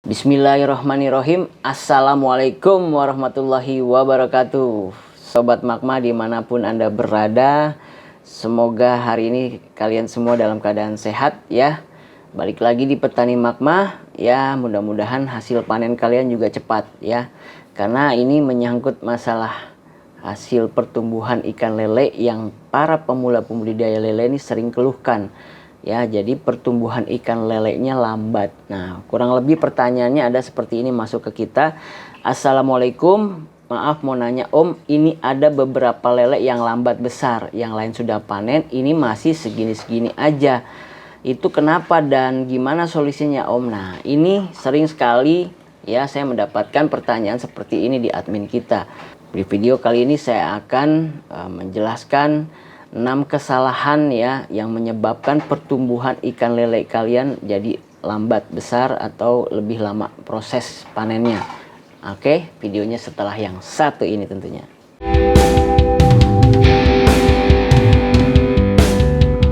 Bismillahirrahmanirrahim. Assalamualaikum warahmatullahi wabarakatuh. Sobat Magma dimanapun Anda berada, semoga hari ini kalian semua dalam keadaan sehat ya. Balik lagi di Petani Magma ya, mudah-mudahan hasil panen kalian juga cepat ya. Karena ini menyangkut masalah hasil pertumbuhan ikan lele yang para pemula pembudidaya lele ini sering keluhkan. Ya, jadi pertumbuhan ikan lelenya lambat. Nah, kurang lebih pertanyaannya ada seperti ini masuk ke kita. Assalamualaikum, maaf mau nanya Om, ini ada beberapa lele yang lambat besar, yang lain sudah panen, ini masih segini-segini aja. Itu kenapa dan gimana solusinya Om? Nah, ini sering sekali ya saya mendapatkan pertanyaan seperti ini di admin kita. Di video kali ini saya akan menjelaskan 6 kesalahan ya yang menyebabkan pertumbuhan ikan lele kalian jadi lambat besar atau lebih lama proses panennya. Oke, videonya setelah yang satu ini tentunya.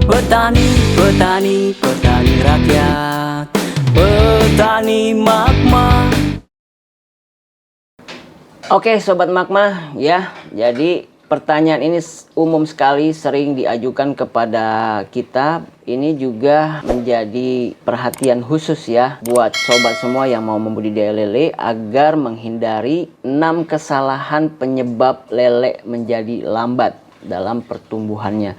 Petani, petani, petani rakyat, Petani Magma. Oke, Sobat Magma ya, jadi pertanyaan ini umum sekali sering diajukan kepada kita. Ini juga menjadi perhatian khusus ya buat sobat semua yang mau membudidaya lele agar menghindari 6 kesalahan penyebab lele menjadi lambat dalam pertumbuhannya.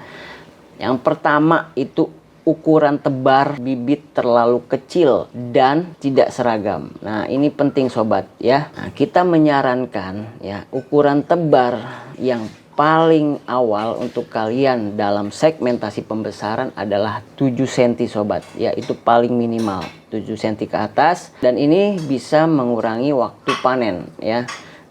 Yang pertama itu ukuran tebar bibit terlalu kecil dan tidak seragam. Nah, ini penting sobat ya. Nah, kita menyarankan ya ukuran tebar yang paling awal untuk kalian dalam segmentasi pembesaran adalah 7 cm sobat. Ya, itu paling minimal 7 cm ke atas dan ini bisa mengurangi waktu panen ya.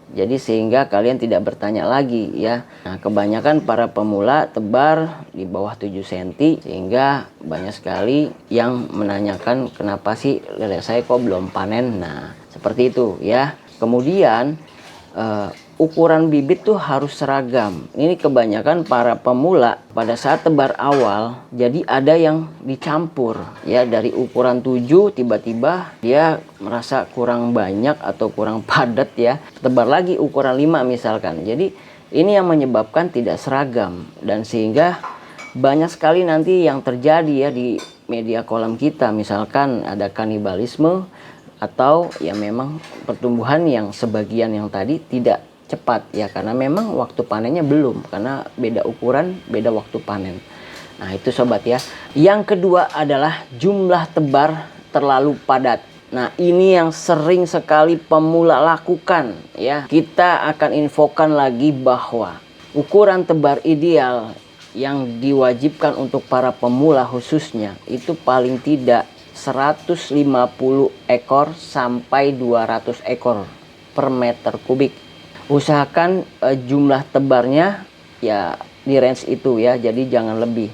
Jadi sehingga kalian tidak bertanya lagi ya. Nah, kebanyakan para pemula tebar di bawah 7 cm sehingga banyak sekali yang menanyakan kenapa sih lele saya kok belum panen. Nah, seperti itu ya. Kemudian ukuran bibit tuh harus seragam. Ini kebanyakan para pemula pada saat tebar awal jadi ada yang dicampur ya, dari ukuran 7 tiba-tiba dia merasa kurang banyak atau kurang padat ya, tebar lagi ukuran 5 misalkan. Jadi ini yang menyebabkan tidak seragam dan sehingga banyak sekali nanti yang terjadi ya di media kolam kita, misalkan ada kanibalisme atau ya memang pertumbuhan yang sebagian yang tadi tidak cepat ya, karena memang waktu panennya belum, karena beda ukuran, beda waktu panen. Nah, itu sobat ya. Yang kedua adalah jumlah tebar terlalu padat. Nah, ini yang sering sekali pemula lakukan ya. Kita akan infokan lagi bahwa ukuran tebar ideal yang diwajibkan untuk para pemula khususnya itu paling tidak 150 ekor sampai 200 ekor per meter kubik. Usahakan jumlah tebarnya ya di range itu ya, jadi jangan lebih.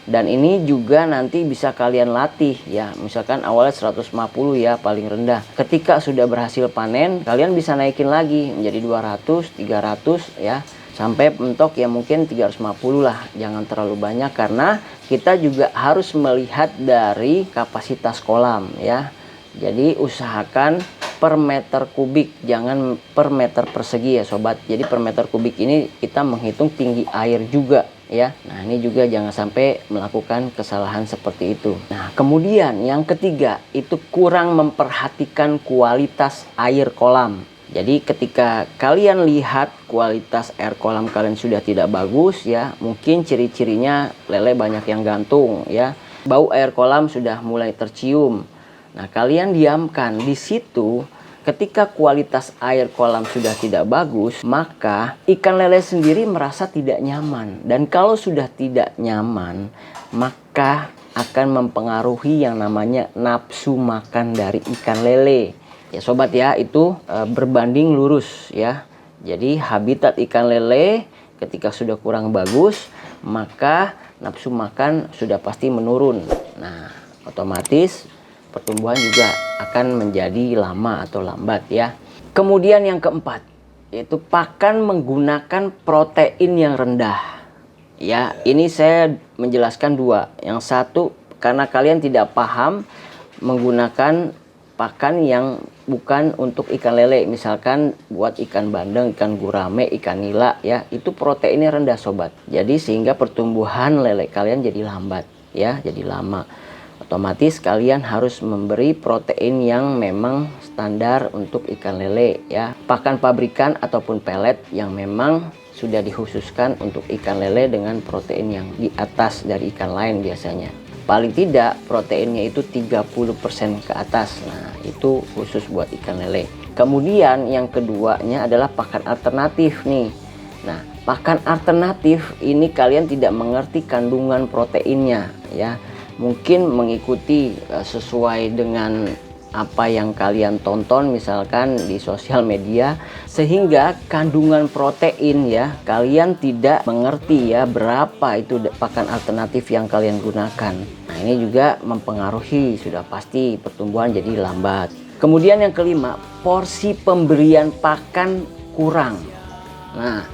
Dan ini juga nanti bisa kalian latih ya, misalkan awalnya 150 ya paling rendah. Ketika sudah berhasil panen, kalian bisa naikin lagi menjadi 200, 300 ya, sampai mentok ya mungkin 350 lah. Jangan terlalu banyak karena kita juga harus melihat dari kapasitas kolam ya. Jadi usahakan per meter kubik, jangan per meter persegi ya sobat. Jadi per meter kubik ini kita menghitung tinggi air juga ya. Nah, ini juga jangan sampai melakukan kesalahan seperti itu. Nah, kemudian yang ketiga itu kurang memperhatikan kualitas air kolam. Jadi ketika kalian lihat kualitas air kolam kalian sudah tidak bagus ya, mungkin ciri-cirinya lele banyak yang gantung ya. Bau air kolam sudah mulai tercium. Nah, kalian diamkan di situ. Ketika kualitas air kolam sudah tidak bagus, maka ikan lele sendiri merasa tidak nyaman. Dan kalau sudah tidak nyaman, maka akan mempengaruhi yang namanya nafsu makan dari ikan lele. Ya sobat ya, itu berbanding lurus ya. Jadi habitat ikan lele ketika sudah kurang bagus, maka nafsu makan sudah pasti menurun. Nah, otomatis pertumbuhan juga akan menjadi lama atau lambat ya. Kemudian yang keempat, yaitu pakan menggunakan protein yang rendah. Ya, ini saya menjelaskan dua. Yang satu, karena kalian tidak paham menggunakan pakan yang bukan untuk ikan lele. Misalkan buat ikan bandeng, ikan gurame, ikan nila ya, itu proteinnya rendah sobat. Jadi sehingga pertumbuhan lele kalian jadi lambat ya, jadi lama. Otomatis kalian harus memberi protein yang memang standar untuk ikan lele ya. Pakan pabrikan ataupun pelet yang memang sudah dikhususkan untuk ikan lele dengan protein yang di atas dari ikan lain biasanya. Paling tidak proteinnya itu 30% ke atas. Nah, itu khusus buat ikan lele. Kemudian yang keduanya adalah pakan alternatif nih. Nah, pakan alternatif ini kalian tidak mengerti kandungan proteinnya ya. Mungkin mengikuti sesuai dengan apa yang kalian tonton misalkan di sosial media, sehingga kandungan protein ya kalian tidak mengerti ya berapa itu pakan alternatif yang kalian gunakan. Nah, ini juga mempengaruhi, sudah pasti pertumbuhan jadi lambat. Kemudian yang kelima, porsi pemberian pakan kurang. Nah,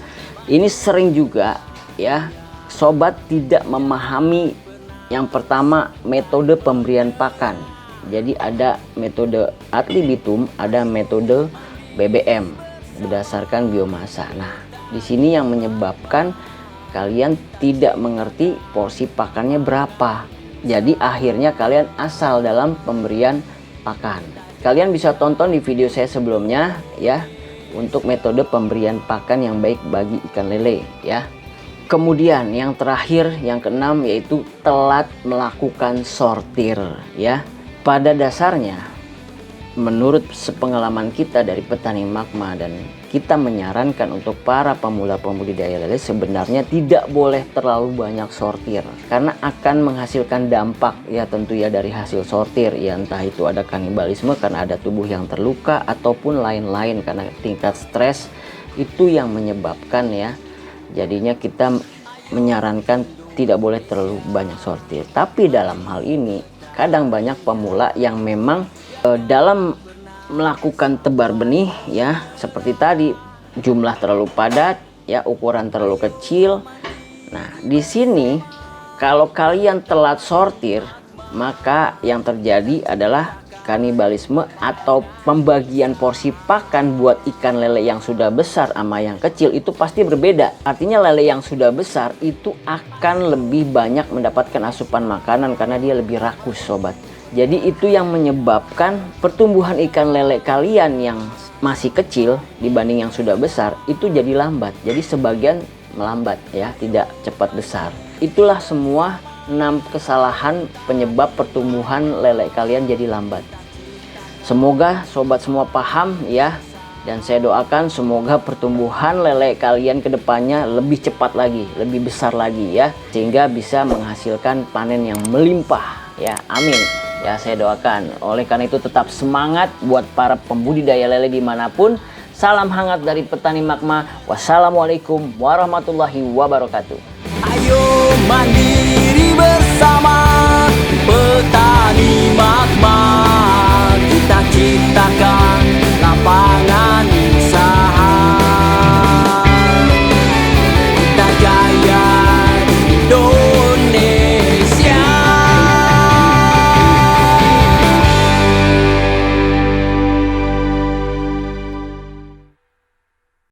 ini sering juga ya sobat tidak memahami yang pertama metode pemberian pakan. Jadi ada metode ad libitum, ada metode BBM berdasarkan biomasa. Nah, di sini yang menyebabkan kalian tidak mengerti porsi pakannya berapa. Jadi akhirnya kalian asal dalam pemberian pakan. Kalian bisa tonton di video saya sebelumnya ya untuk metode pemberian pakan yang baik bagi ikan lele ya. Kemudian yang terakhir, yang keenam, yaitu telat melakukan sortir ya. Pada dasarnya, menurut sepengalaman kita dari petani magma, dan kita menyarankan untuk para pemula pembudidaya lele sebenarnya tidak boleh terlalu banyak sortir, karena akan menghasilkan dampak ya tentu ya dari hasil sortir ya, entah itu ada kanibalisme karena ada tubuh yang terluka ataupun lain-lain karena tingkat stres itu yang menyebabkan ya. Jadinya kita menyarankan tidak boleh terlalu banyak sortir. Tapi dalam hal ini kadang banyak pemula yang memang dalam melakukan tebar benih ya seperti tadi, jumlah terlalu padat ya, ukuran terlalu kecil. Nah, di sini kalau kalian telat sortir, maka yang terjadi adalah kanibalisme atau pembagian porsi pakan buat ikan lele yang sudah besar sama yang kecil itu pasti berbeda. Artinya lele yang sudah besar itu akan lebih banyak mendapatkan asupan makanan karena dia lebih rakus sobat. Jadi itu yang menyebabkan pertumbuhan ikan lele kalian yang masih kecil dibanding yang sudah besar itu jadi lambat. Jadi sebagian melambat ya, tidak cepat besar. Itulah semua 6 kesalahan penyebab pertumbuhan lele kalian jadi lambat. Semoga sobat semua paham ya, dan saya doakan semoga pertumbuhan lele kalian ke depannya lebih cepat lagi, lebih besar lagi ya, sehingga bisa menghasilkan panen yang melimpah ya. Amin ya, saya doakan. Oleh karena itu tetap semangat buat para pembudidaya lele dimanapun. Salam hangat dari petani magma. Wassalamualaikum warahmatullahi wabarakatuh. Ayo mandi